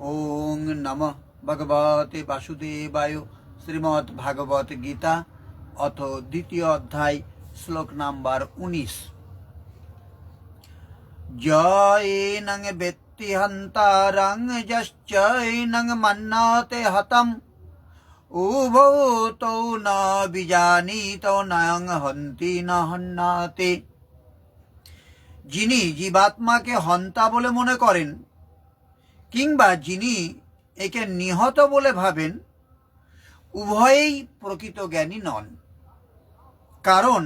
ওং নমঃ ভগবতে বাসুদেবায়। শ্রীমদ্ ভাগবত গীতা অথ দ্বিতীয় অধ্যায়, শ্লোক নাম্বার 19। জয়েনং বেত্তি হন্তারং যশ্চৈনং মন্নাতে হতম উভৌ তৌ ন বিজানীতো নয়ং হন্তি ন হন্নাতে। যিনি জীবাত্মাকে হন্তা বলে মনে করেন কিংবা যিনি একে নিহত বলে ভাবেন, উভয়েই প্রকৃত জ্ঞানী নন। কারণ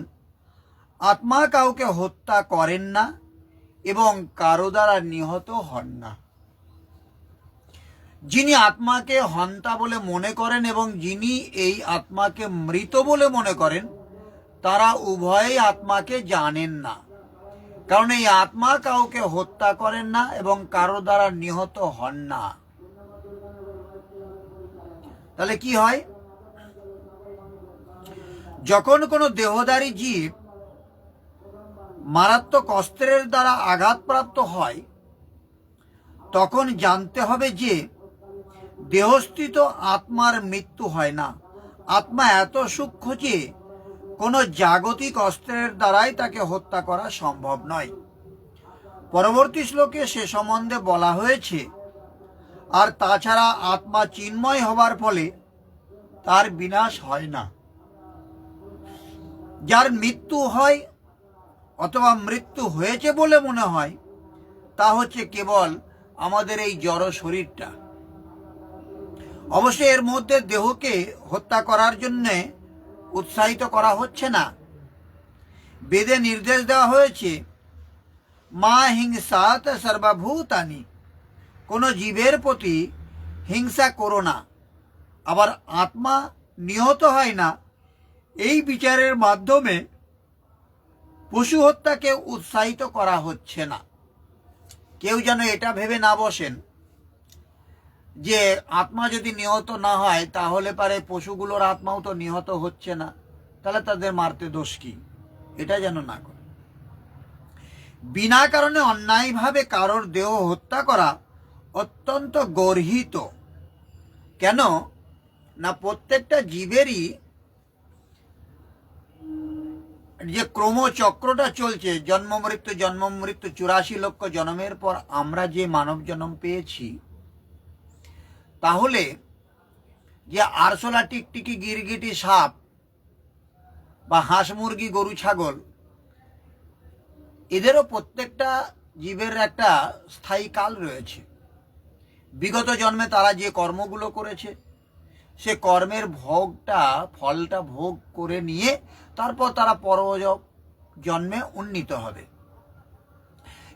আত্মা কাউকে হত্যা করেন না এবং কারো দ্বারা নিহত হন না। যিনি আত্মাকে হন্তা বলে মনে করেন এবং যিনি এই আত্মাকে মৃত বলে মনে করেন, তারা উভয়েই আত্মাকে জানেন না। কারণ এই আত্মা কাউকে হত্যা করেন না এবং কারো দ্বারা নিহত হন না। তাহলে কি হয়? যখন কোনো দেহধারী জীব মারাত্মক অস্ত্রের দ্বারা আঘাতপ্রাপ্ত হয়, তখন জানতে হবে যে দেহস্থিত আত্মার মৃত্যু হয় না। আত্মা এত সূক্ষ্ম যে কোনো জাগতিক অস্ত্রের দ্বারাই তাকে হত্যা করা সম্ভব নয়। পরবর্তী শ্লোকে সে সম্বন্ধে বলা হয়েছে। আর তাছাড়া আত্মা চিন্ময় হবার ফলে তার বিনাশ হয় না। যার মৃত্যু হয় অথবা মৃত্যু হয়েছে বলে মনে হয়, তা হচ্ছে কেবল আমাদের এই জড় শরীরটা। অবশ্যই এর মধ্যে দেহকে হত্যা করার জন্য উৎসাহিত করা হচ্ছে না। বেদে নির্দেশ দেওয়া হয়েছে, মা হিংসাত সর্বভূতানি, কোনো জীবের প্রতি হিংসা করো না। আবার আত্মা নিহত হয় না, এই বিচারের মাধ্যমে পশু হত্যাকে উৎসাহিত করা হচ্ছে না। কেউ যেন এটা ভেবে না বসেন যে আত্মা যদি নিহত না হয় তাহলে পারে পশুগুলোর আত্মাও তো নিহত হচ্ছে না, তাহলে তাদের মারতে দোষ কি? এটা যেন না করে। বিনা কারণে অন্যায়ভাবে কারোর দেহ হত্যা করা অত্যন্ত গর্হিত। কেন না, প্রত্যেকটা জীবেরই যে ক্রমচক্রটা চলছে, জন্ম মৃত্যু 84 লক্ষ জন্মের পর আমরা যে মানব জন্ম পেয়েছি, তাহলে যে আরশোলা, টিকটিকি, গিরগিটি, সাপ বা হাঁস, মুরগি, গরু, ছাগল, এদেরও প্রত্যেকটা জীবের একটা স্থায়ী কাল রয়েছে। বিগত জন্মে তারা যে কর্মগুলো করেছে, সে কর্মের ফলটা ভোগ করে নিয়ে তারপর তারা পর জন্মে উন্নীত হবে।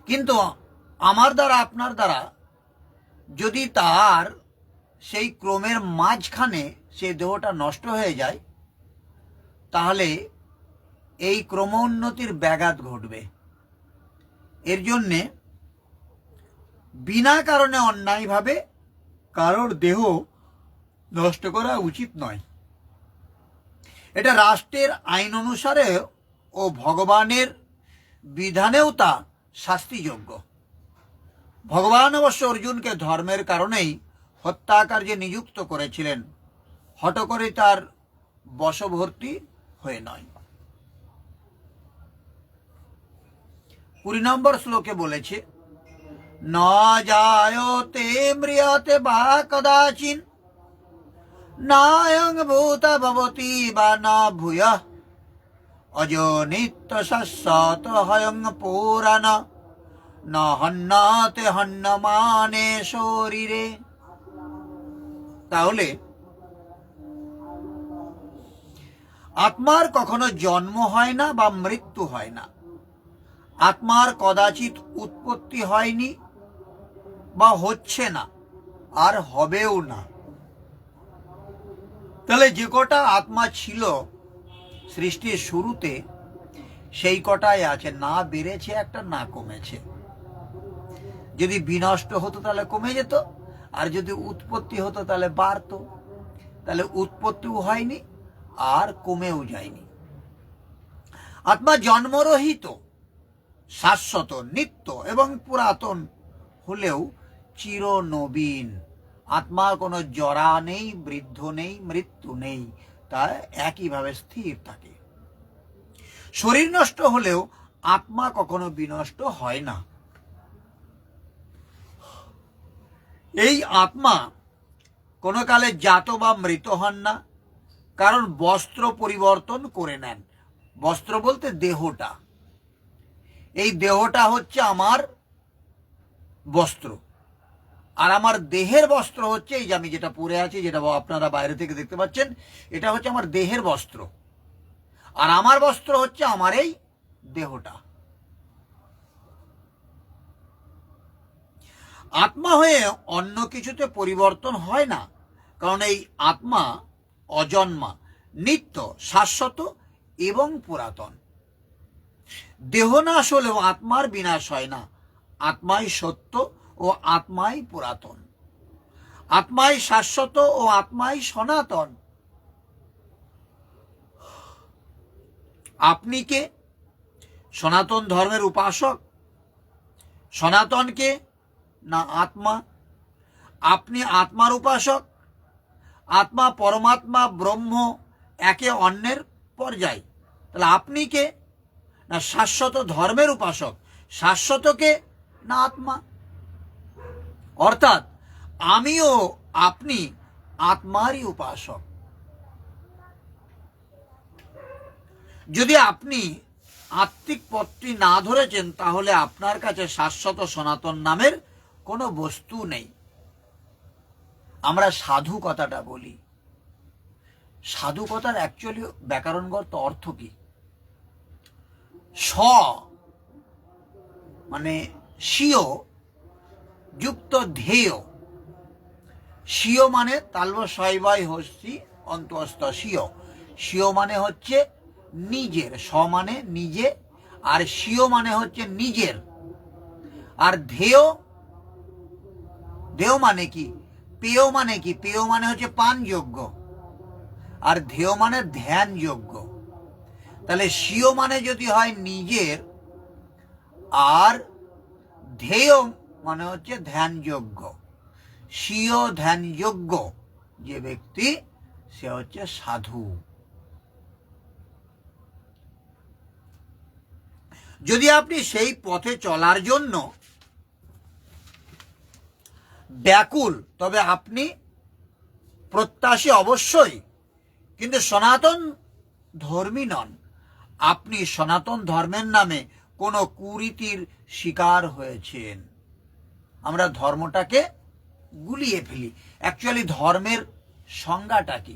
কিন্তু আমার দ্বারা, আপনার দ্বারা যদি তার সেই ক্রমের মাঝখানে সেই দেহটা নষ্ট হয়ে যায়, তাহলে এই ক্রমোন্নতির ব্যাঘাত ঘটবে। এর জন্যে বিনা কারণে অন্যায়ভাবে কারোর দেহ নষ্ট করা উচিত নয়। এটা রাষ্ট্রের আইন অনুসারে ও ভগবানের বিধানেও তা শাস্তিযোগ্য। ভগবান অবশ্য অর্জুনকে ধর্মের কারণেই হত্যাকার্যে নিযুক্ত করেছিলেন, হঠ করে তার বশবর্তী হয়ে নয়। 20 নম্বর শ্লোকে বলেছে, ন জায়তে ম্রিয়তে বা কদাচিন নায়ং ভূত ভবতি বা না ভূয়ঃ অজো নিত্য শাশ্বত হয়ং পুরাণ না হন্নাতে হন্যমানে শরীরে। তাহলে আত্মার কখনো জন্ম হয় না বা মৃত্যু হয় না। আত্মার কদাচিৎ উৎপত্তি হয়নি বা হচ্ছে না, আর হবেও না। তাহলে যে কটা আত্মা ছিল সৃষ্টির শুরুতে, সেই কটাই আছে, না বেড়েছে একটা, না কমেছে। যদি বিনষ্ট হতো তাহলে কমে যেত, আর যদি উৎপত্তি হতো তাহলে বাড়তো। তাহলে উৎপত্তিও হয়নি আর কমেও যায়নি। আত্মা জন্মরহিত, শাশ্বত, নিত্য এবং পুরাতন হলেও চিরনবীন। আত্মা কোনো জরা নেই, বৃদ্ধ নেই, মৃত্যু নেই, তা একইভাবে স্থির থাকে। শরীর নষ্ট হলেও আত্মা কখনো বিনষ্ট হয় না। এই আত্মা কোনো কালে জাত বা মৃত হন না, কারণ বস্ত্র পরিবর্তন করে নেন। বস্ত্র বলতে দেহটা, এই দেহটা হচ্ছে আমার বস্ত্র, আর আমার দেহের বস্ত্র হচ্ছে এই যে আমি যেটা পরে আছি, যেটা আপনারা বাইরে থেকে দেখতে পাচ্ছেন, এটা হচ্ছে আমার দেহের বস্ত্র, আর আমার বস্ত্র হচ্ছে আমার এই দেহটা। আত্মা হয়ে অন্য কিছুতে পরিবর্তন হয় না, কারণ এই আত্মা অজন্মা, নিত্য, শাশ্বত এবং পুরাতন। দেহ নাশ হলেও আত্মার বিনাশ হয় না। আত্মাই সত্য ও আত্মাই পুরাতন, আত্মাই শাশ্বত ও আত্মাই সনাতন। আপনি কে? সনাতন ধর্মের উপাসক? সনাতন কে? না আত্মা। আপনি আত্মার উপাসক? আত্মা, পরমাত্মা, ব্রহ্ম একে অন্যের পর্যায়। তাহলে আপনি কে? না শাশ্বত ধর্মের উপাসক। শাশ্বত কে? না আত্মা। অর্থাৎ আমিও আপনি আত্মারই উপাসক। যদি আপনি আত্মিক পথটি না ধরেছেন, তাহলে আপনার কাছে শাশ্বত সনাতন নামের কোনো বস্তু নেই। আমরা সাধু কথাটা বলি, সাধু কথার অ্যাকচুয়ালি ব্যাকরণগত অর্থ কি? স মানে স্বীয় যুক্ত ধেয়। স্বীয় মানে তালব শয়বাই হস্তি অন্তস্থ স্বীয়। স্বীয় মানে হচ্ছে নিজের, স মানে নিজে, আর স্বীয় মানে হচ্ছে নিজের। আর ধেয়, ধেয় মানে কি? পেয় মানে কি? পেয় মানে হচ্ছে পানযোগ্য, আর ধেয় মানে ধ্যানযোগ্য। তাহলে স্বীয় মানে যদি হয় নিজের, আর ধেয় মানে হচ্ছে ধ্যানযোগ্য। স্বীয় ধ্যানযোগ্য যে ব্যক্তি, সে হচ্ছে সাধু। যদি আপনি সেই পথে চলার জন্য ব্যাকুল, তবে আপনি প্রত্যাশী অবশ্যই, কিন্তু সনাতন ধর্মী নন। আপনি সনাতন ধর্মের নামে কোনো কুরীতির শিকার হয়েছেন। আমরা ধর্মটাকে গুলিয়ে ফেলি। অ্যাকচুয়ালি ধর্মের সংজ্ঞাটা কি?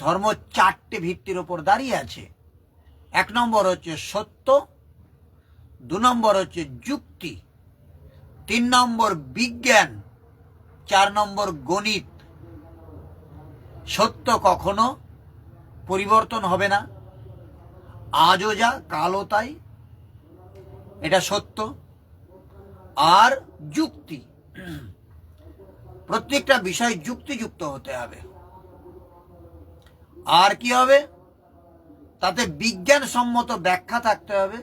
ধর্ম চারটে ভিত্তির উপর দাঁড়িয়ে আছে। 1 নম্বর হচ্ছে সত্য, 2 নম্বর হচ্ছে যুক্তি, 3 নম্বর বিজ্ঞান, 4 নম্বর গণিত। সত্য কখনো পরিবর্তন হবে না, আজও যা কালও তাই, এটা সত্য। আর যুক্তি, প্রত্যেকটা বিষয় যুক্তিযুক্ত হতে হবে। আর কি হবে? তাতে বিজ্ঞানসম্মত ব্যাখ্যা থাকতে হবে,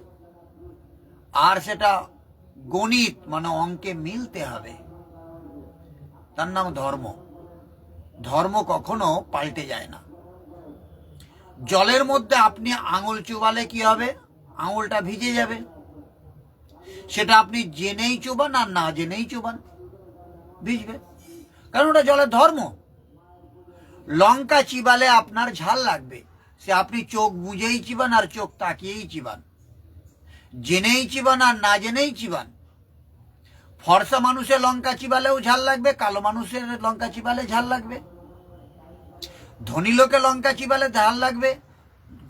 আর সেটা গণিত মানে অঙ্কে মিলতে হবে। তার নাম ধর্ম। ধর্ম কখনো পাল্টে যায় না। জলের মধ্যে আপনি আঙুল চুবালে কি হবে? আঙুলটা ভিজে যাবে। সেটা আপনি জেনেই চুবান আর না জেনেই চুবান, ভিজবে, কারণ ওটা জলের ধর্ম। লঙ্কা চিবালে আপনার ঝাল লাগবে, সে আপনি চোখ বুঝেই চিবান আর চোখ তাকিয়েই চিবান, জেনেই চিবান আর না জেনেই চিবান। ফর্সা মানুষের লঙ্কা চিবালেও ঝাল লাগবে, কালো মানুষের লঙ্কা চিবালে ঝাল লাগবে। ধনী লোকে লঙ্কা চিবালে ঝাল লাগবে,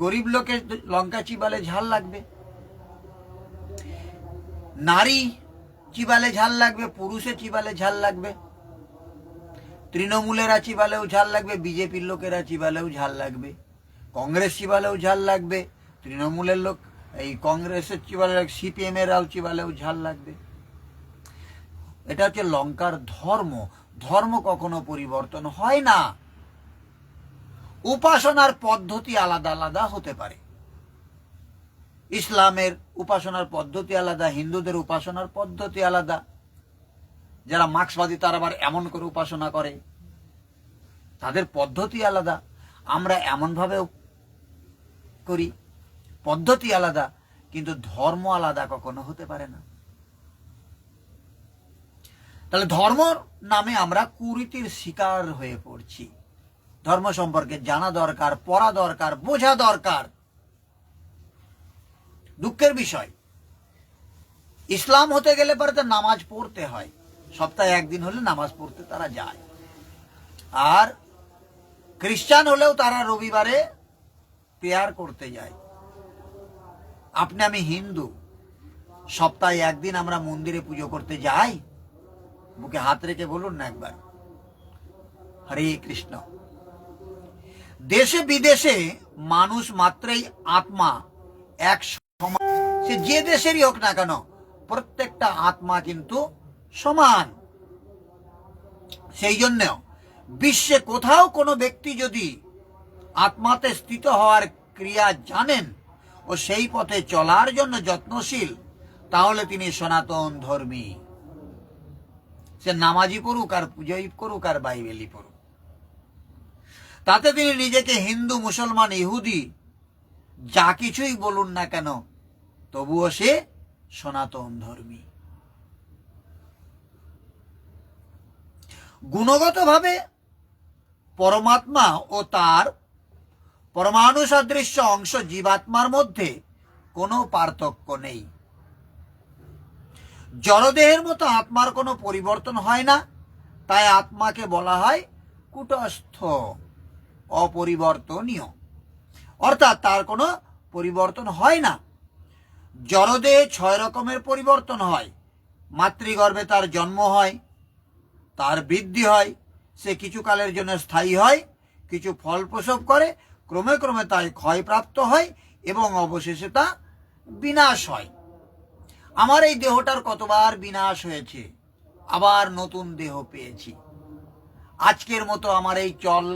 গরিব লোকে লঙ্কা চিবালে ঝাল লাগবে। নারী চিবালে ঝাল লাগবে, পুরুষে চিবালে ঝাল লাগবে। তৃণমূলেরা চিবালেও ঝাল লাগবে, বিজেপির লোকেরা চিবালেও ঝাল লাগবে, কংগ্রেস চিবালেও ঝাল লাগবে, তৃণমূলের লোক এই কংগ্রেসের চিবালে, সিপিএম এরাও চিবালেও ঝাল লাগবে। এটা হচ্ছে লঙ্কার ধর্ম। ধর্ম কখনো পরিবর্তন হয় না। উপাসনার পদ্ধতি আলাদা আলাদা হতে পারে। ইসলামের উপাসনার পদ্ধতি আলাদা, হিন্দুদের উপাসনার পদ্ধতি আলাদা। যারা মার্ক্সবাদী তারা আবার এমন করে উপাসনা করে, তাদের পদ্ধতি আলাদা। আমরা এমনভাবে করি, পদ্ধতি আলাদা, কিন্তু ধর্ম আলাদা কখনো হতে পারে না। তাহলে ধর্ম নামে আমরা কুরীতির শিকার হয়ে পড়ছি। ধর্ম সম্পর্কে জানা দরকার, পড়া দরকার, বোঝা দরকার। দুঃখের বিষয়, ইসলাম হতে গেলে পরে তো নামাজ পড়তে হয়, সপ্তাহে একদিন হলে নামাজ পড়তে তারা যায়। আর খ্রিস্টান হলেও তারা রবিবারে প্রেয়ার করতে যায়। আপনি আমি হিন্দু, সপ্তাহে একদিন আমরা মন্দিরে পুজো করতে যাই? বুকে হাত রেখে বলুন না একবার, হরে কৃষ্ণ। দেশে বিদেশে মানুষ মাত্রই আত্মা এক সমান, সে যে দেশেরই হোক না কেন, প্রত্যেকটা আত্মা কিন্তু সমান। সেই জন্য বিশ্বে কোথাও কোনো ব্যক্তি যদি আত্মাতে স্থিত হওয়ার ক্রিয়া জানেন ও সেই পথে চলার জন্য যত্নশীল, তাহলে তিনি সনাতন ধর্মী। সে নামাজি পড়ুক আর পুজোই করুক আর বাইবেলই পড়ুক, তাতে তিনি নিজেকে হিন্দু, মুসলমান, ইহুদি যা কিছুই বলুন না কেন, তবুও সে সনাতন ধর্মী। গুণগতভাবে পরমাত্মা ও তার পরমাণু সদৃশ্য অংশ জীবাত্মার মধ্যে কোনো পার্থক্য নেই। জড়দেহের মতো আত্মার কোনো পরিবর্তন হয় না, তাই আত্মাকে বলা হয় কূটস্থ, অপরিবর্তনীয়, অর্থাৎ তার কোনো পরিবর্তন হয় না। জড়দেহে 6 রকমের পরিবর্তন হয়। মাতৃগর্ভে তার জন্ম হয়, তার বৃদ্ধি হয়, সে কিছু কালের জন্য স্থায়ী হয়, কিছু ফল প্রসব করে, ক্রমে ক্রমে তাই ক্ষয়প্রাপ্ত হয় এবং অবশেষে তা বিনাশ হয়। আমার এই দেহটার কতবার বিনাশ হয়েছে, আবার নতুন দেহ পেয়েছি। আজকের মতো আমার এই চল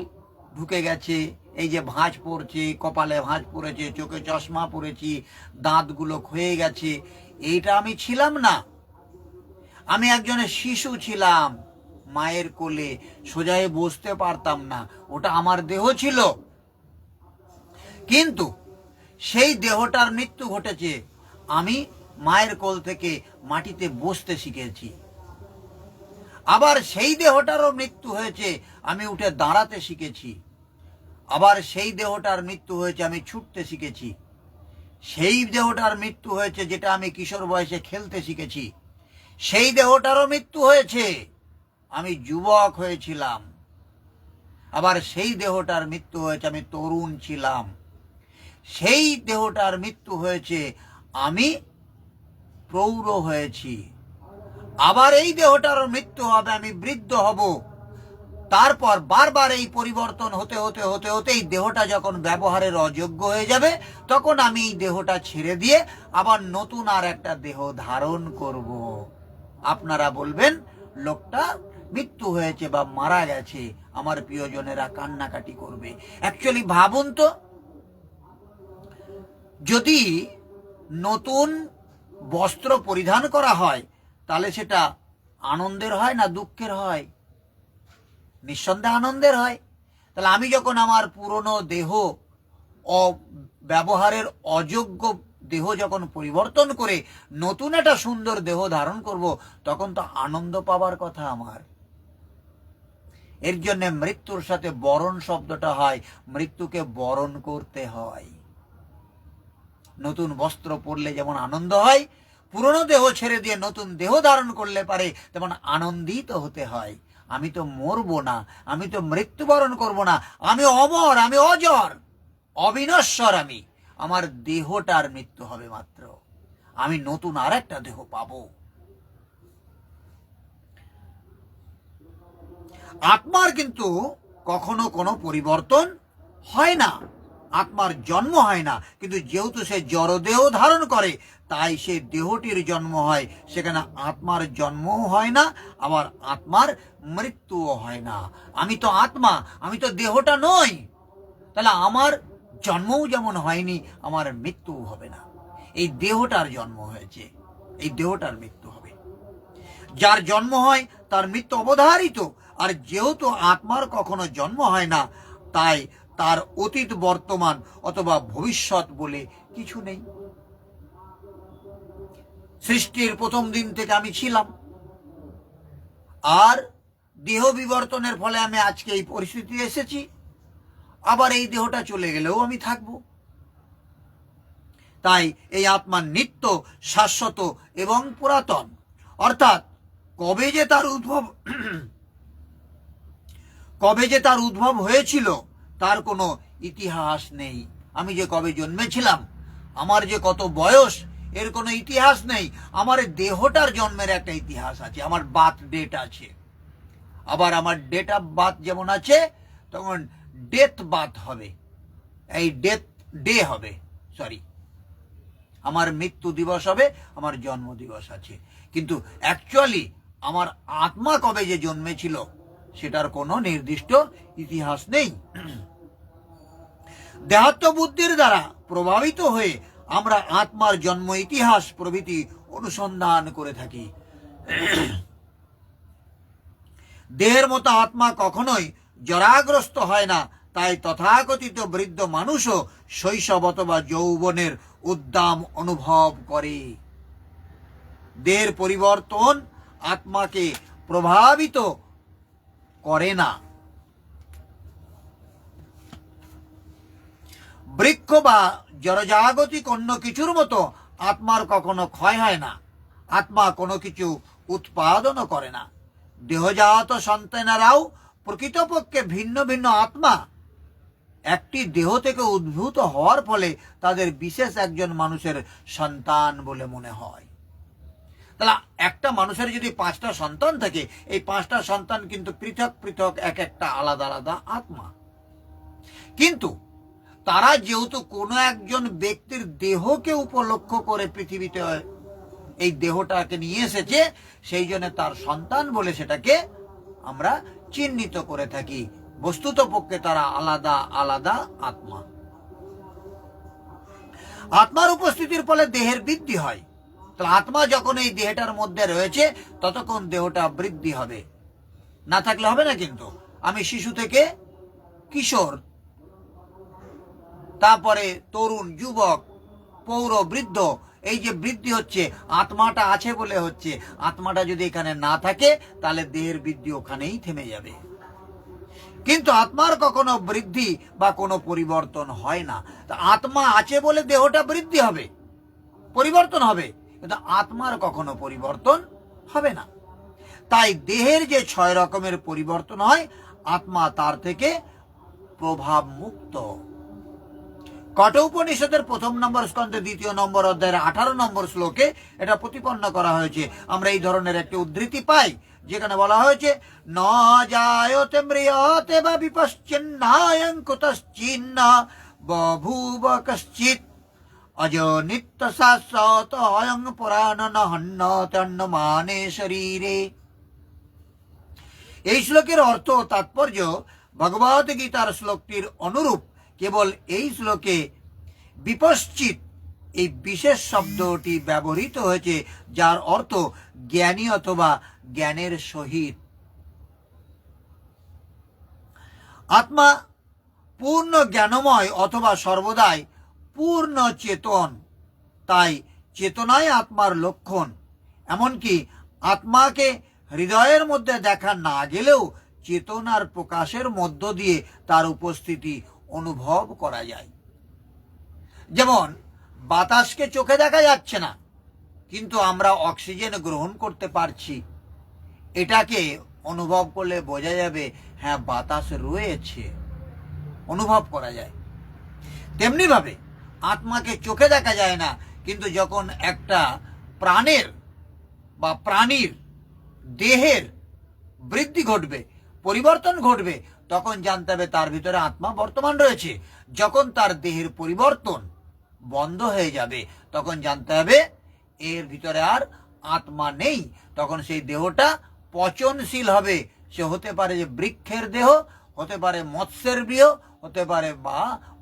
ঢুকে গেছে, এই যে ভাঁজ পড়ছে, কপালে ভাঁজ পড়েছে, চোখে চশমা পড়েছি, দাঁতগুলো ক্ষয়ে গেছে, এইটা আমি ছিলাম না। আমি একজনের শিশু ছিলাম, মায়ের কোলে সোজায় বসতে পারতাম না, ওটা আমার দেহ ছিল। কিন্তু সেই দেহটার মৃত্যু ঘটেছে, আমি মায়ের কোল থেকে মাটিতে বসতে শিখেছি। আবার সেই দেহটারও মৃত্যু হয়েছে, আমি উঠে দাঁড়াতে শিখেছি। আবার সেই দেহটার মৃত্যু হয়েছে, আমি ছুটতে শিখেছি। সেই দেহটার মৃত্যু হয়েছে যেটা আমি কিশোর বয়সে খেলতে শিখেছি। সেই দেহটারও মৃত্যু হয়েছে, আমি যুবক হয়েছিলাম। আবার সেই দেহটার মৃত্যু হয়েছে, আমি তরুণ ছিলাম। সেই দেহটার মৃত্যু হয়েছে, আমি প্রৌঢ় হয়েছি। আবার এই দেহটারও মৃত্যু হবে, আমি বৃদ্ধ হব। তারপর বারবার এই পরিবর্তন হতে হতে হতে হতে এই দেহটা যখন ব্যবহারের অযোগ্য হয়ে যাবে, তখন আমি এই দেহটা ছেড়ে দিয়ে আবার নতুন আর একটা দেহ ধারণ করব। আপনারা বলবেন লোকটা মৃত্যু হয়েছে বা মারা গেছে, আমার প্রিয়জনেরা কান্নাকাটি করবে। অ্যাকচুয়ালি ভাবুন তো, যদি নতুন বস্ত্র পরিধান করা হয় তাহলে সেটা আনন্দের হয় না দুঃখের হয়? নিঃসন্দেহে আনন্দের হয়। তাহলে আমি যখন আমার পুরনো দেহ ব্যবহারের অযোগ্য দেহ যখন পরিবর্তন করে নতুন একটা সুন্দর দেহ ধারণ করব, তখন তো আনন্দ পাবার কথা আমার। এর জন্য মৃত্যুর সাথে বরণ শব্দটা হয়, মৃত্যুকে বরণ করতে হয়। নতুন বস্ত্র পরলে যেমন আনন্দ হয়, পুরনো দেহ ছেড়ে দিয়ে নতুন দেহ ধারণ করলে পারে তেমন আনন্দিত হতে হয়। আমি তো মরবো না, আমি তো মৃত্যুবরণ করব না, আমি অমর, আমি অজর, অবিনশ্বর। আমি, আমার দেহটার মৃত্যু হবে মাত্র, আমি নতুন আর একটা দেহ পাবো। আত্মার কিন্তু কখনো কোনো পরিবর্তন হয় না, আত্মার জন্ম হয় না। কিন্তু যেহেতু সে জড়দেহ ধারণ করে, তাই সে দেহটির জন্ম হয়, সেখানে আত্মার জন্মও হয় না, আবার আত্মার মৃত্যুও হয় না। আমি তো আত্মা, আমি তো দেহটা নই। তাহলে আমার জন্মও যেমন হয়নি, আমার মৃত্যুও হবে না। এই দেহটার জন্ম হয়েছে, এই দেহটার মৃত্যু হবে। যার জন্ম হয় তার মৃত্যু অবধারিত। আর যেহেতু আত্মার কখনো জন্ম হয় না, তাই তার অতীত, বর্তমান অথবা ভবিষ্যৎ বলে কিছু নেই। সৃষ্টির প্রথম দিন থেকে আমি ছিলাম, আর দেহ বিবর্তনের ফলে আমি আজকে এই পরিস্থিতি এসেছি। আবার এই দেহটা চলে গেলেও আমি থাকব। তাই এই আত্মা নিত্য, শাশ্বত এবং পুরাতন। অর্থাৎ কবে যে তার উদ্ভব হয়েছিল তার কোনো ইতিহাস নেই। আমি যে কবে জন্মেছিলাম, আমার যে কত বয়স, এর কোনো ইতিহাস নেই। আমার দেহটার জন্মের একটা ইতিহাস আছে, আমার বার্থ ডেট আছে। আবার আমার ডেট অফ বার্থ যেমন আছে, তখন ডেথ বার্থ হবে, এই ডেথ ডে হবে, আমার মৃত্যু দিবস হবে, আমার জন্ম দিবস আছে। কিন্তু অ্যাকচুয়ালি আমার আত্মা কবে যে জন্মেছিল সেটার কোনো নির্দিষ্ট ইতিহাস নেই। দেহাত্ম বুদ্ধির দ্বারা প্রভাবিত হয়ে আমরা আত্মার জন্ম ইতিহাস প্রভৃতি অনুসন্ধান করে থাকি। দেহের মতো আত্মা কখনোই জরাগ্রস্ত হয় না। তাই তথাকথিত বৃদ্ধ মানুষও শৈশব অথবা যৌবনের উদ্দাম অনুভব করে। দেহের পরিবর্তন আত্মাকে প্রভাবিত করে না। বৃক্ষ বা জড়জাগতিক অন্য কিছুর মতো আত্মার কখনো ক্ষয় হয় না। আত্মা কোনো কিছু উৎপাদনও করে না। দেহজাত সন্তানেরাও প্রকৃতপক্ষে ভিন্ন ভিন্ন আত্মা। একটি দেহ থেকে উদ্ভূত হওয়ার ফলে তাদের বিশেষ একজন মানুষের সন্তান বলে মনে হয়। তাহলে একটা মানুষের যদি 5টা সন্তান থাকে, এই 5টা সন্তান কিন্তু পৃথক পৃথক এক একটা আলাদা আলাদা আত্মা। কিন্তু তারা যেহেতু কোনো একজন ব্যক্তির দেহকে উপলক্ষ করে পৃথিবীতে এই দেহটাকে নিয়ে এসেছে, সেই জন্য তার সন্তান বলে সেটাকে আমরা চিহ্নিত করে থাকি। বস্তুত পক্ষে তারা আলাদা আলাদা আত্মা। আত্মার উপস্থিতির ফলে দেহের বৃদ্ধি হয়। তো আত্মা যখন এই দেহটার মধ্যে রয়েছে ততক্ষণ দেহটা বৃদ্ধি হবে, না থাকলে হবে না। কিন্তু আমি শিশু থেকে কিশোর, তারপরে তরুণ, যুবক, পৌর, বৃদ্ধ, এই যে বৃদ্ধি হচ্ছে আত্মাটা আছে বলে হচ্ছে। আত্মাটা যদি এখানে না থাকে তাহলে দেহের বৃদ্ধি ওখানেই থেমে যাবে। কিন্তু আত্মার কখনো বৃদ্ধি বা কোনো পরিবর্তন হয় না। তা আত্মা আছে বলে দেহটা বৃদ্ধি হবে, পরিবর্তন হবে, কিন্তু আত্মার কখনো পরিবর্তন হবে না। তাই দেহের যে 6 রকমের পরিবর্তন হয়, আত্মা তার থেকে প্রভাব মুক্ত। কঠোপনিষদের 1 নম্বর স্কন্ধে 2 নম্বর অধ্যায়ের 18 নম্বর শ্লোকে এটা প্রতিপন্ন করা হয়েছে। আমরা এই ধরনের একটি উদ্ধৃতি পাই, যেখানে বলা হয়েছে, ন জায়তে ম্রিয়তে বা বিপশ্চিন্নায়ং কুতশ্চিন্ন বভূব কশ্চিৎ অজ নিত্য শাশ্বত অয়ং পুরাণ হন্যতন্যমানে শরীরে। এই শ্লোকের অর্থ ও তাৎপর্য ভগবত গীতার শ্লোকটির অনুরূপ। কেবল এই শ্লোকে বিপশ্চিৎ এই বিশেষ শব্দটি ব্যবহৃত হয়েছে, যার অর্থ জ্ঞানী অথবা জ্ঞানের সহিত। আত্মা পূর্ণ জ্ঞানময় অথবা সর্বদাই পূর্ণ চেতন। তাই চেতনাই আত্মার লক্ষণ। এমনকি আত্মাকে হৃদয়ের মধ্যে দেখা না গেলেও চেতনার প্রকাশের মধ্য দিয়ে তার উপস্থিতি অনুভব করা যায়। যেমন বাতাসকে চোখে দেখা যাচ্ছে না, কিন্তু আমরা অক্সিজেন গ্রহণ করতে পারছি। এটাকে অনুভব করলে বোঝা যাবে, হ্যাঁ বাতাস রয়েছে, অনুভব করা যায়। তেমনি ভাবে আত্মাকে চোখে দেখা যায় না, কিন্তু যখন একটা প্রাণের বা প্রাণীর দেহের বৃদ্ধি ঘটবে, পরিবর্তন ঘটবে, তখন জানতে হবে তার ভিতরে আত্মা বর্তমান রয়েছে। যখন তার দেহের পরিবর্তন বন্ধ হয়ে যাবে, তখন জানতে হবে এর ভিতরে আর আত্মা নেই। তখন সেই দেহটা পচনশীল হবে। সে হতে পারে যে বৃক্ষের দেহ, হতে পারে মৎস্যের দেহ, হতে পারে বা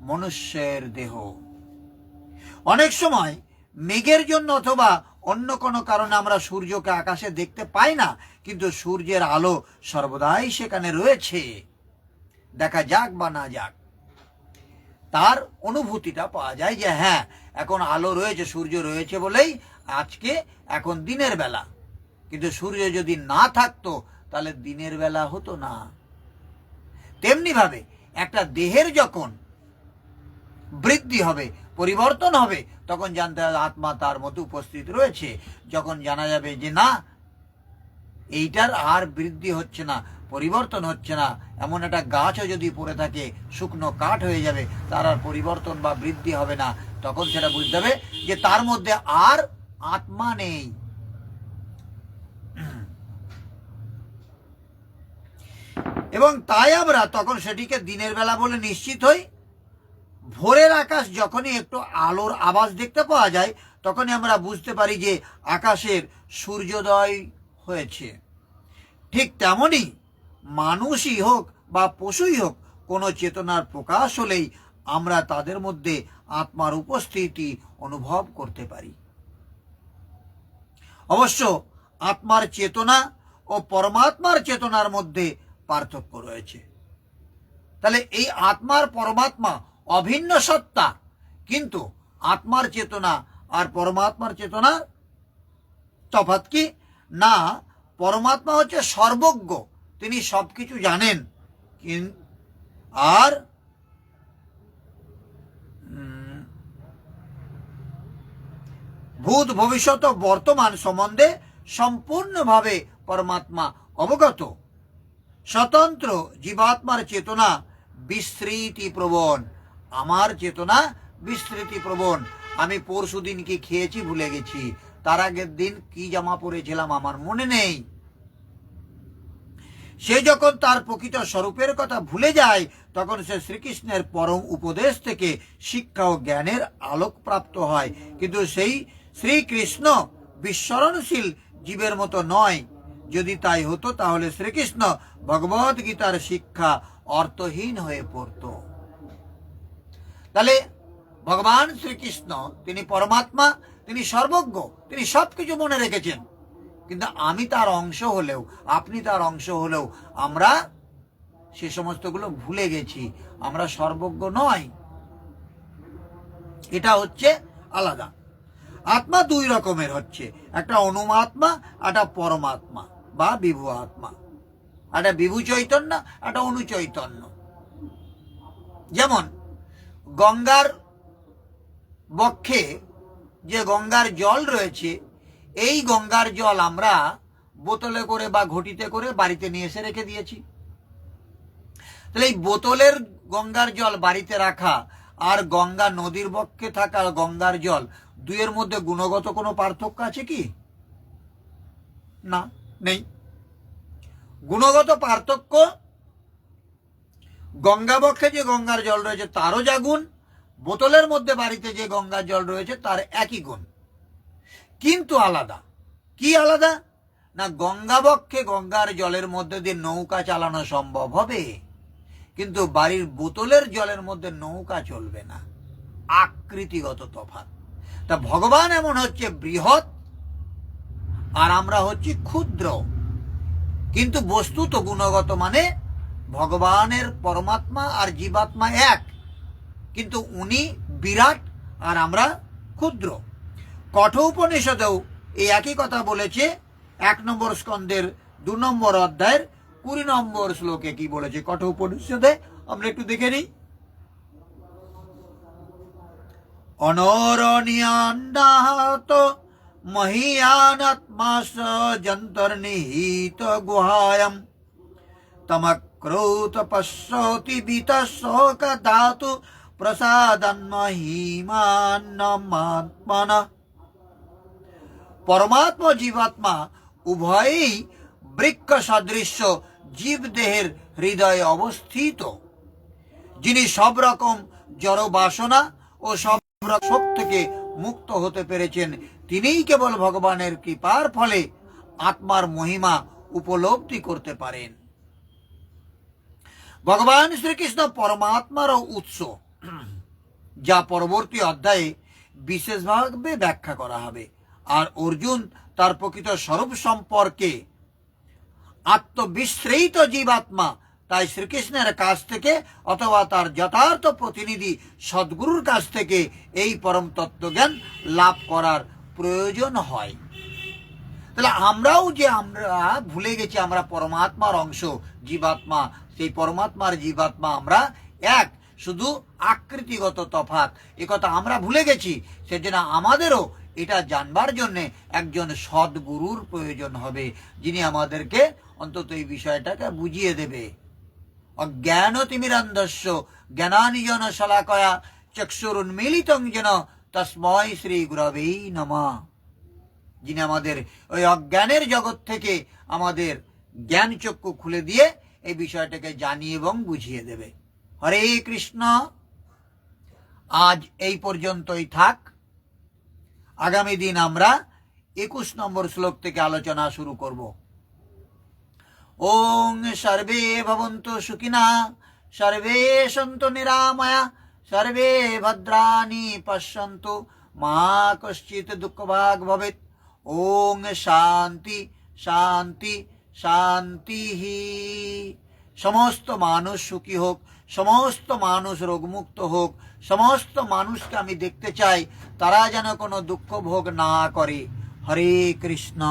মনুষ্যের দেহ। অনেক সময় মেঘের জন্য অথবা অন্য কোনো কারণে আমরা সূর্যকে আকাশে দেখতে পাই না, কিন্তু সূর্যের আলো সর্বদাই সেখানে রয়েছে। দেখা যাক বা না যাক, তার অনুভূতিটা পাওয়া যায় যে হ্যাঁ, এখন আলো রয়েছে, সূর্য রয়েছে বলেই আজকে এখন দিনের বেলা। কিন্তু সূর্য যদি না থাকতো তাহলে দিনের বেলা হতো না। তেমনি ভাবে একটা দেহের যখন বৃদ্ধি হবে, পরিবর্তন হবে, তখন জানতে হবে আত্মা তার মধ্যে উপস্থিত রয়েছে। যখন জানা যাবে যে না, এইটার আর বৃদ্ধি হচ্ছে না, পরিবর্তন হচ্ছে না, এমন একটা গাছও যদি পড়ে থাকে শুকনো কাঠ হয়ে যাবে, তার আর পরিবর্তন বা বৃদ্ধি হবে না, তখন সেটা বুঝতে হবে যে তার মধ্যে আর আত্মা নেই। এবং তাই আমরা তখন সেটিকে দিনের বেলা বলে নিশ্চিত হই। ভোরের আকাশ যখনই একটু আলোর আভাস দেখতে পাওয়া যায়, তখনই আমরা বুঝতে পারি যে আকাশের সূর্যোদয় হয়েছে। ঠিক তেমনই মানুষই হোক বা পশুই হোক, কোনো চেতনার প্রকাশ হলেই আমরা তাদের মধ্যে আত্মার উপস্থিতি অনুভব করতে পারি। অবশ্য আত্মার চেতনা ও পরমাত্মার চেতনার মধ্যে পার্থক্য রয়েছে। তাহলে এই আত্মার পরমাত্মা অভিন্ন সত্তা, কিন্তু আত্মার চেতনা আর পরমাত্মার চেতনা তফাৎ কি না? পরমাত্মা হচ্ছে সর্বজ্ঞ, তিনি সবকিছু জানেন, আর ভূত ভবিষ্যৎ ও বর্তমান সম্বন্ধে সম্পূর্ণভাবে পরমাত্মা অবগত। স্বতন্ত্র জীবাত্মার চেতনা বিস্মৃতি প্রবণ। আমার চেতনা বিস্মৃতি প্রবণ। আমি পরশু দিন কি খেয়েছি ভুলে গেছি, তার আগের দিন কি জামা পরেছিলাম আমার মনে নেই। সে যখন তার প্রকৃত স্বরূপের কথা ভুলে যায়, তখন সে শ্রীকৃষ্ণের পরম উপদেশ থেকে শিক্ষা ও জ্ঞানের আলোক প্রাপ্ত হয়। কিন্তু সেই শ্রীকৃষ্ণ বিস্মরণশীল জীবের মতো নয়। যদি তাই হতো তাহলে শ্রীকৃষ্ণ ভগবদ গীতার শিক্ষা অর্থহীন হয়ে পড়ত। তাহলে ভগবান শ্রীকৃষ্ণ তিনি পরমাত্মা, তিনি সর্বজ্ঞ, তিনি সবকিছু মনে রেখেছেন। কিন্তু আমি তার অংশ হলেও, আপনি তার অংশ হলেও আমরা সে সমস্তগুলো ভুলে গেছি। আমরা সর্বজ্ঞ নয়, এটা হচ্ছে আলাদা। আত্মা দুই রকমের হচ্ছে, একটা অনুমাত্মা, একটা পরমাত্মা বা বিভু আত্মা। একটা বিভু চৈতন্য, একটা অনুচৈতন্য। যেমন গঙ্গার বক্ষে যে গঙ্গার জল রয়েছে, এই গঙ্গার জল আমরা বোতলে করে বা ঘটিতে করে বাড়িতে নিয়ে এসে রেখে দিয়েছি। তাহলে এই বোতলের গঙ্গার জল বাড়িতে রাখা আর গঙ্গা নদীর বক্ষে থাকা গঙ্গার জল, দুইয়ের মধ্যে গুণগত কোনো পার্থক্য আছে কি? না, নেই। গুণগত পার্থক্য, গঙ্গা বক্ষে যে গঙ্গার জল রয়েছে তারও যা গুণ, বোতলের মধ্যে বাড়িতে যে গঙ্গার জল রয়েছে তার একই গুণ, কিন্তু আলাদা। কি আলাদা? না, গঙ্গা বক্ষে গঙ্গার জলের মধ্যে দিয়ে নৌকা চালানো সম্ভব হবে, কিন্তু বাড়ির বোতলের জলের মধ্যে নৌকা চলবে না। আকৃতিগত তফাৎ। তা ভগবান এমন হচ্ছে বৃহৎ আর আমরা হচ্ছি ক্ষুদ্র, কিন্তু বস্তুত গুণগত মানে ভগবানের পরমাত্মা আর জীবাত্মা এক, কিন্তু উনি বিরাট আর আমরা ক্ষুদ্র। কঠোপনিষদেও এই একই কথা বলেছে। 1 নম্বর স্কন্ধের 2 নম্বর অধ্যায়ের 20 নম্বর শ্লোকে কি বলেছে কঠোপনিষদে, আমরা একটু দেখে নিই। অনরনিয়ান্ডাহত মহিয়ানাত্মাস যন্তর্নিহিত গুহায়াম তমক্রৌত পশ্যতি বিতশোক ধাতু প্রসাদন্মহিমান্নমাত্মনা। পরমাত্মা জীবাত্মা উভয়ই বৃক্ষ সদৃশ্য জীব দেহের হৃদয়ে অবস্থিত। যিনি সব রকম জড় বাসনা ও সব শোক থেকে মুক্ত হতে পেরেছেন, তিনিই কেবল ভগবানের কৃপার ফলে আত্মার মহিমা উপলব্ধি করতে পারেন। ভগবান শ্রীকৃষ্ণ পরমাত্মারও উৎস, যা পরবর্তী অধ্যায়ে বিশেষভাবে ব্যাখ্যা করা হবে। আর অর্জুন তার প্রকৃত স্বরূপ সম্পর্কে আত্মবিশ্রেয়িত জীবাত্মা, তাই শ্রীকৃষ্ণের কাছ থেকে অথবা তার যথার্থ প্রতিনিধি সদ্গুরুর কাছ থেকে এই পরম তত্ত্বজ্ঞান লাভ করার প্রয়োজন হয়। তাহলে আমরাও যে আমরা ভুলে গেছি আমরা পরমাত্মার অংশ, জীবাত্মা, সেই পরমাত্মার জীবাত্মা আমরা এক, শুধু আকৃতিগত তফাৎ, একথা আমরা ভুলে গেছি। সেজন্য আমাদেরও এটা জানবার জন্যে একজন সদ্গুরুর প্রয়োজন হবে, যিনি আমাদেরকে অন্তত এই বিষয়টাকে বুঝিয়ে দেবে। অজ্ঞানতিমিরান্ধস্য জ্ঞানাঞ্জন শলাকয়া চক্ষুরুন্মীলিতং যেন তস্মৈ শ্রী গুরবে নমঃ। যিনি আমাদের ওই অজ্ঞানের জগৎ থেকে আমাদের জ্ঞান চক্ষু খুলে দিয়ে এই বিষয়টাকে জানিয়ে এবং বুঝিয়ে দেবে। হরে কৃষ্ণ। আজ এই পর্যন্তই থাক। আগামী দিন আমরা 21 নম্বর শ্লোক থেকে আলোচনা শুরু করব। ওং সর্বে ভবন্তু সুখিনা, সর্বে সন্তু নিরাময়া, সর্বে ভদ্রাণি পশ্যন্তু, মা কশ্চিৎ দুঃখভাগ ভবেৎ। ওং শান্তি শান্তি শান্তি। সমস্ত মানুষ সুখী হোক, সমস্ত মানুষ রোগমুক্ত হোক, সমস্ত মানুষকে আমি দেখতে চাই তারা যেন কোনো দুঃখ ভোগ না করে। হরে কৃষ্ণ।